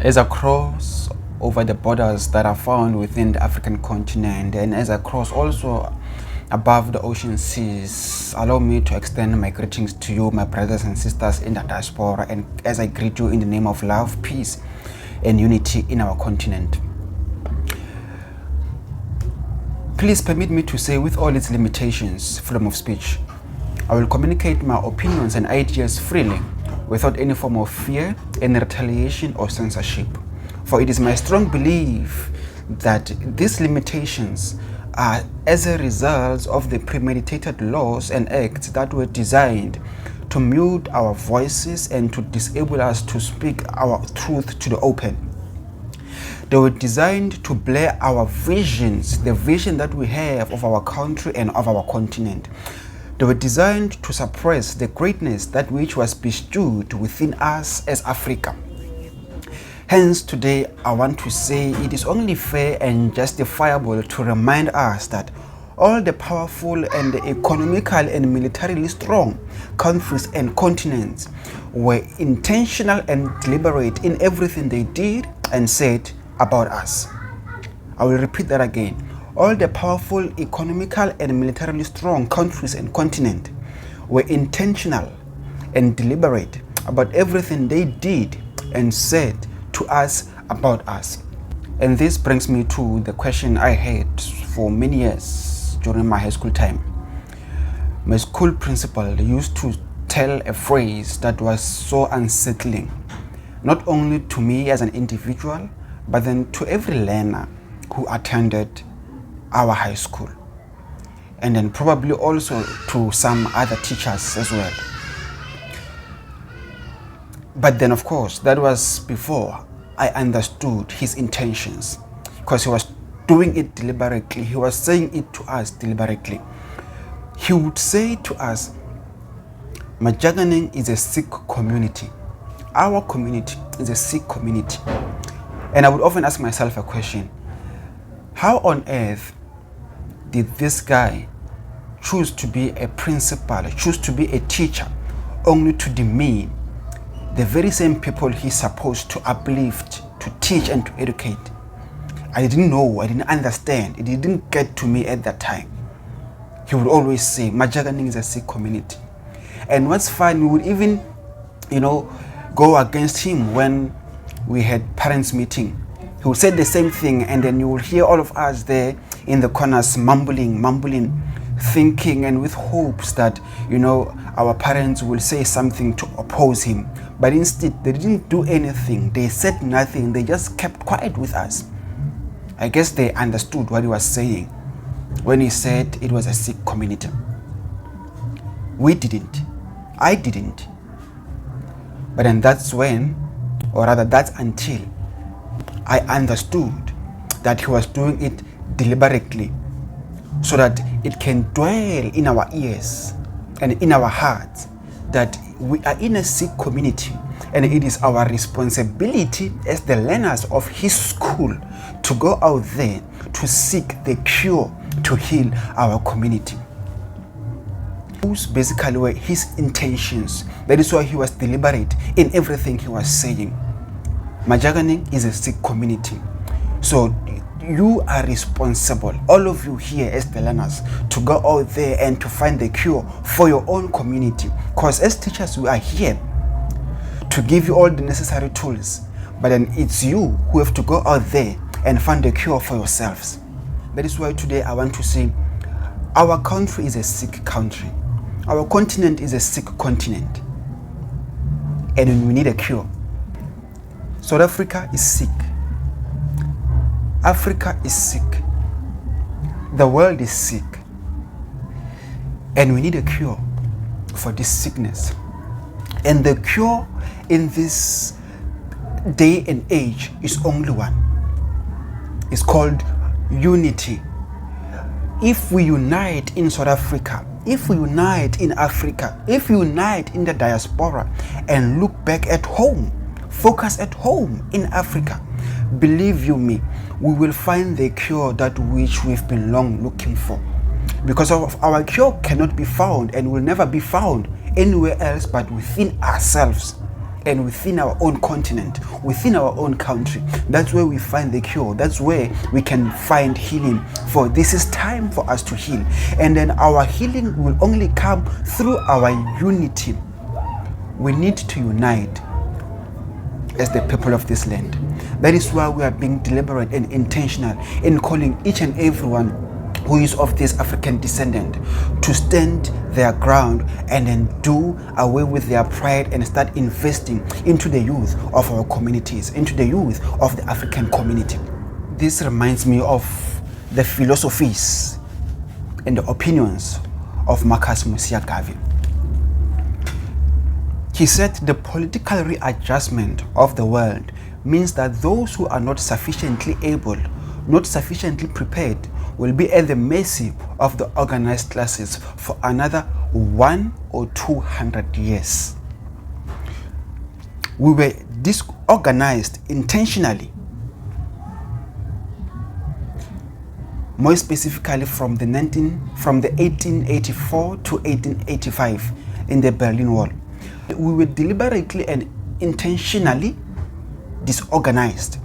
As I cross over the borders that are found within the African continent, and as I cross also above the ocean seas, allow me to extend my greetings to you, my brothers and sisters in the diaspora, and as I greet you in the name of love, peace, and unity in our continent. Please permit me to say, with all its limitations, freedom of speech, I will communicate my opinions and ideas freely, without any form of fear, any retaliation or censorship. For it is my strong belief that these limitations are as a result of the premeditated laws and acts that were designed to mute our voices and to disable us to speak our truth to the open. They were designed to blur our visions, the vision that we have of our country and of our continent. They were designed to suppress the greatness that which was bestowed within us as Africa. Hence, today I want to say it is only fair and justifiable to remind us that all the powerful and the economical and militarily strong countries and continents were intentional and deliberate in everything they did and said about us. I will repeat that again. All the powerful, economical, and militarily strong countries and continents were intentional and deliberate about everything they did and said to us about us. And this brings me to the question I had for many years during my high school time. My school principal used to tell a phrase that was so unsettling, not only to me as an individual, but then to every learner who attended our high school, and then probably also to some other teachers as well. But then, of course, that was before I understood his intentions, because he was doing it deliberately. He was saying it to us deliberately. He would say to us, Majaganing is a sick community. Our community is a sick community. And I would often ask myself a question: how on earth did this guy choose to be a principal, choose to be a teacher, only to demean the very same people he's supposed to uplift, to teach and to educate? I didn't know, I didn't understand, it didn't get to me at that time. He would always say, Majaganing is a sick community. And what's fun, we would even, go against him when we had parents meeting. He would say the same thing, and then you will hear all of us there in the corners mumbling, thinking and with hopes that, our parents will say something to oppose him. But instead, they didn't do anything. They said nothing. They just kept quiet with us. I guess they understood what he was saying when he said it was a sick community. We didn't. I didn't. But then that's when, or rather that's until I understood that he was doing it deliberately, so that it can dwell in our ears and in our hearts that we are in a sick community, and it is our responsibility as the learners of his school to go out there to seek the cure to heal our community. Those basically were his intentions. That is why he was deliberate in everything he was saying. Majaganing is a sick community. So you are responsible, all of you here as the learners, to go out there and to find the cure for your own community. Because as teachers, we are here to give you all the necessary tools. But then it's you who have to go out there and find the cure for yourselves. That is why today I want to say, our country is a sick country. Our continent is a sick continent. And we need a cure. South Africa is sick. Africa is sick. The world is sick. And we need a cure for this sickness. And the cure in this day and age is only one. It's called unity. If we unite in South Africa, if we unite in Africa, if we unite in the diaspora and look back at home, focus at home in Africa, believe you me, we will find the cure that which we've been long looking for. Because our cure cannot be found and will never be found anywhere else but within ourselves. and within our own continent, within our own country. That's where we find the cure. That's where we can find healing. For this is time for us to heal. And then our healing will only come through our unity. We need to unite as the people of this land. That is why we are being deliberate and intentional in calling each and everyone who is of this African descendant to stand their ground and then do away with their pride and start investing into the youth of our communities, into the youth of the African community. This reminds me of the philosophies and the opinions of Marcus Musia Garvey. He said the political readjustment of the world means that those who are not sufficiently able, not sufficiently prepared, will be at the mercy of the organized classes for another 100 or 200 years. We were disorganized intentionally, more specifically from the 1884 to 1885 in the Berlin Wall. We were deliberately and intentionally disorganized.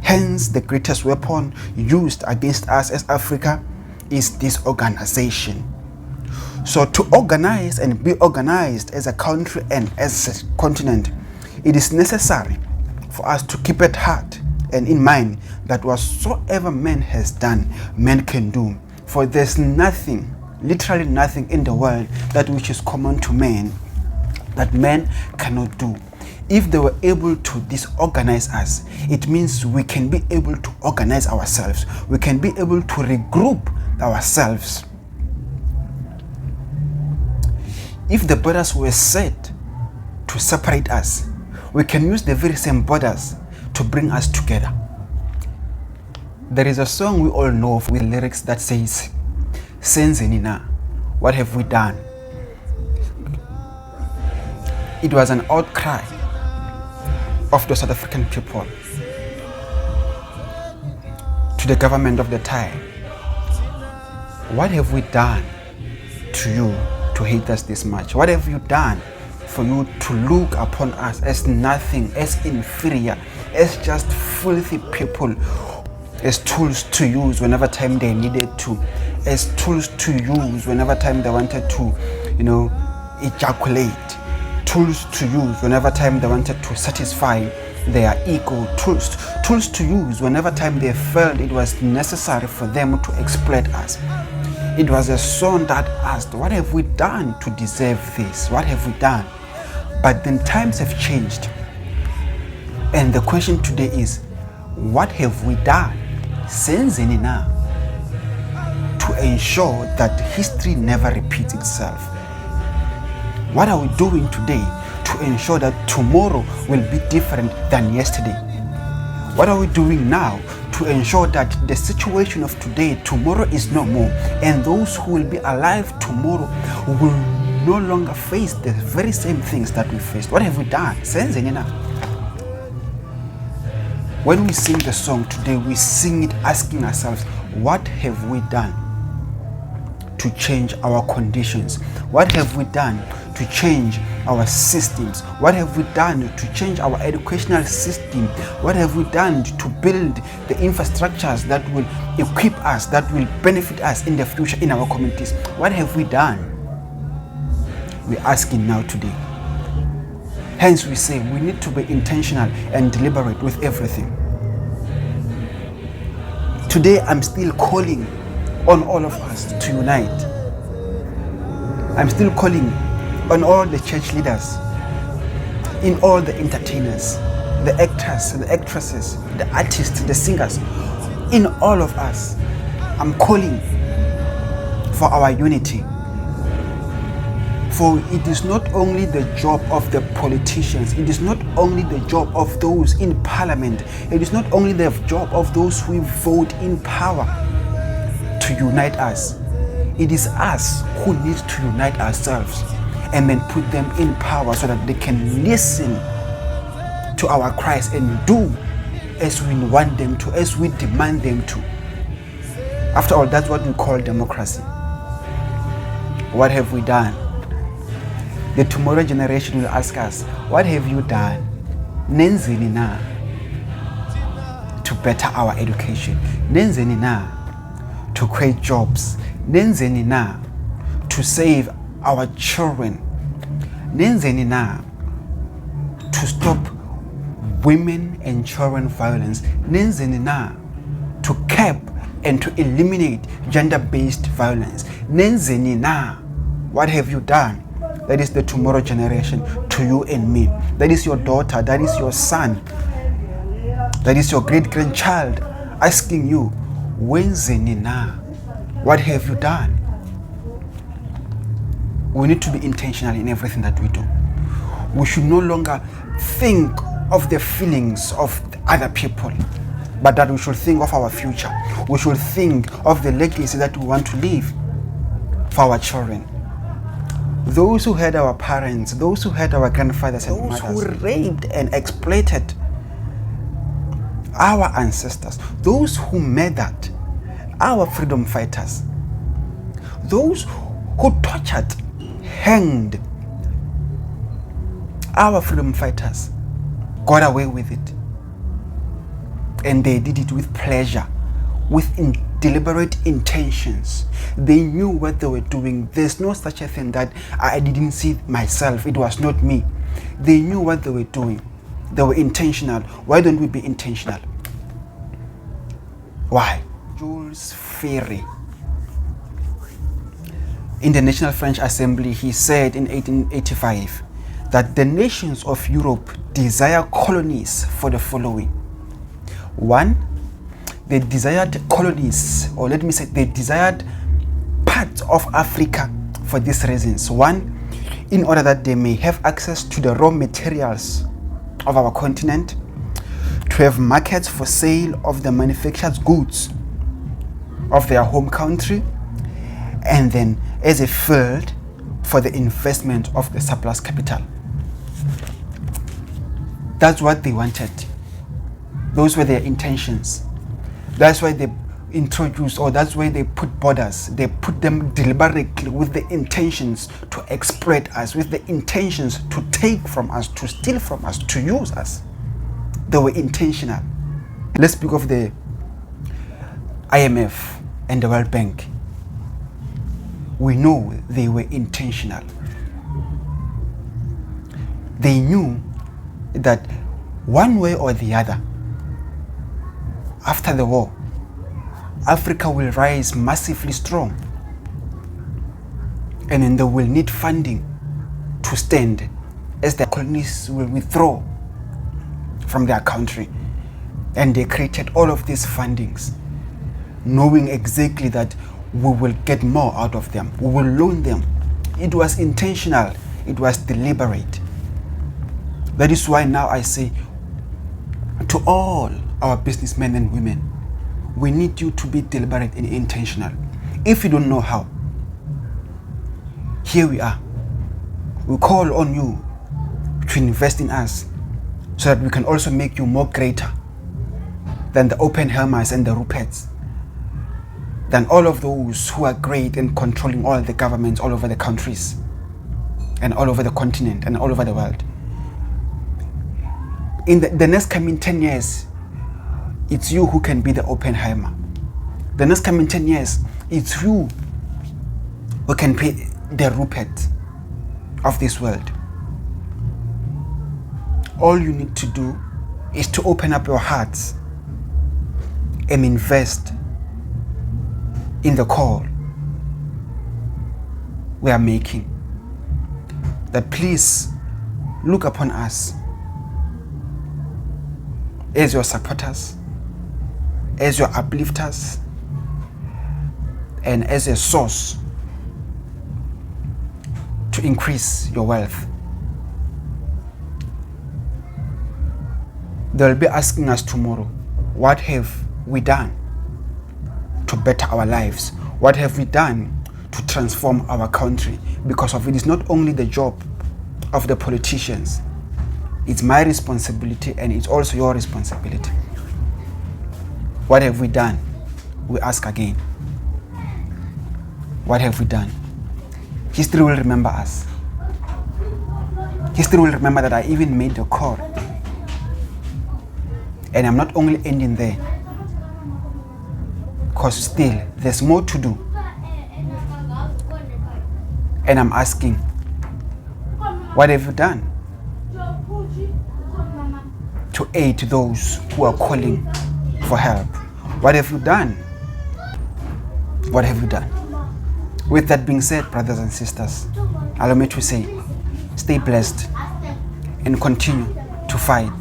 Hence, the greatest weapon used against us as Africa is disorganization. So to organize and be organized as a country and as a continent, it is necessary for us to keep at heart and in mind that whatsoever man has done, man can do. For there's nothing, literally nothing in the world that which is common to man that man cannot do. If they were able to disorganize us, it means we can be able to organize ourselves. We can be able to regroup ourselves. If the borders were set to separate us, we can use the very same borders to bring us together. There is a song we all know with lyrics that says, "Senzeni, what have we done?" It was an outcry of the South African people to the government of the time. What have we done to you to hate us this much? What have you done for you to look upon us as nothing, as inferior, as just filthy people, as tools to use whenever time they needed to, as tools to use whenever time they wanted to, ejaculate, tools to use whenever time they wanted to satisfy their ego, tools to use whenever time they felt it was necessary for them to exploit us. It was a song that asked, what have we done to deserve this? What have we done? But then times have changed. And the question today is, what have we done, senzeni na, to ensure that history never repeats itself? What are we doing today to ensure that tomorrow will be different than yesterday? What are we doing now to ensure that the situation of today, tomorrow is no more, and those who will be alive tomorrow will no longer face the very same things that we faced? What have we done? Senzeni na. When we sing the song today, we sing it asking ourselves, what have we done to change our conditions? What have we done to change our systems? What have we done to change our educational system? What have we done to build the infrastructures that will equip us, that will benefit us in the future in our communities? What have we done? We're asking now today. Hence we say we need to be intentional and deliberate with everything. Today I'm still calling on all of us to unite. I'm still calling on all the church leaders, in all the entertainers, the actors, the actresses, the artists, the singers, in all of us. I'm calling for our unity. For it is not only the job of the politicians, it is not only the job of those in parliament, it is not only the job of those who vote in power to unite us. It is us who need to unite ourselves and then put them in power so that they can listen to our cries and do as we want them to, as we demand them to. After all, that's what we call democracy. What have we done? The tomorrow generation will ask us, what have you done? Nenzeni na to better our education? Nenzeni na to create jobs? Nenzeni na to save our children? Nenzeni na to stop women and children violence? Nenzeni na to cap and to eliminate gender-based violence? Nenzeni na, what have you done? That is the tomorrow generation, to you and me. That is your daughter, that is your son, that is your great-grandchild asking you, wenzeni na, what have you done? We need to be intentional in everything that we do. We should no longer think of the feelings of other people, but that we should think of our future. We should think of the legacy that we want to leave for our children. Those who had our parents, those who had our grandfathers and mothers, who raped and exploited our ancestors, those who murdered our freedom fighters, those who tortured, hanged our freedom fighters, got away with it. And they did it with pleasure, with deliberate intentions. They knew what they were doing. There's no such a thing that I didn't see myself. It was not me. They knew what they were doing. They were intentional. Why don't we be intentional? Why? Jules Ferry, in the National French Assembly, he said in 1885 that the nations of Europe desire colonies for the following. One, they desired colonies, or let me say, they desired parts of Africa for these reasons. One, in order that they may have access to the raw materials of our continent, to have markets for sale of the manufactured goods of their home country, and then as a field for the investment of the surplus capital. That's what they wanted. Those were their intentions. That's why they introduced, or that's why they put borders. They put them deliberately with the intentions to exploit us, with the intentions to take from us, to steal from us, to use us. They were intentional. Let's speak of the IMF and the World Bank. We know they were intentional. They knew that one way or the other, after the war, Africa will rise massively strong, and then they will need funding to stand as the colonies will withdraw from their country. And they created all of these fundings, knowing exactly that we will get more out of them. We will loan them. It was intentional. It was deliberate. That is why now I say to all our businessmen and women, we need you to be deliberate and intentional. If you don't know how, here we are. We call on you to invest in us so that we can also make you more greater than the Oppenheimers and the Ruperts, than all of those who are great and controlling all the governments all over the countries and all over the continent and all over the world. In the next coming 10 years, it's you who can be the Oppenheimer. The next coming 10 years, it's you who can be the Rupert of this world. All you need to do is to open up your hearts and invest in the call we are making. That please look upon us as your supporters, as your uplifters, and as a source to increase your wealth. They'll be asking us tomorrow, what have we done to better our lives? What have we done to transform our country? Because of it is not only the job of the politicians, it's my responsibility and it's also your responsibility. What have we done? We ask again. What have we done? History will remember us. History will remember that I even made a call. And I'm not only ending there, because still there's more to do. And I'm asking, what have you done to aid those who are calling for help? What have you done? What have you done? With that being said, brothers and sisters, allow me to say, stay blessed and continue to fight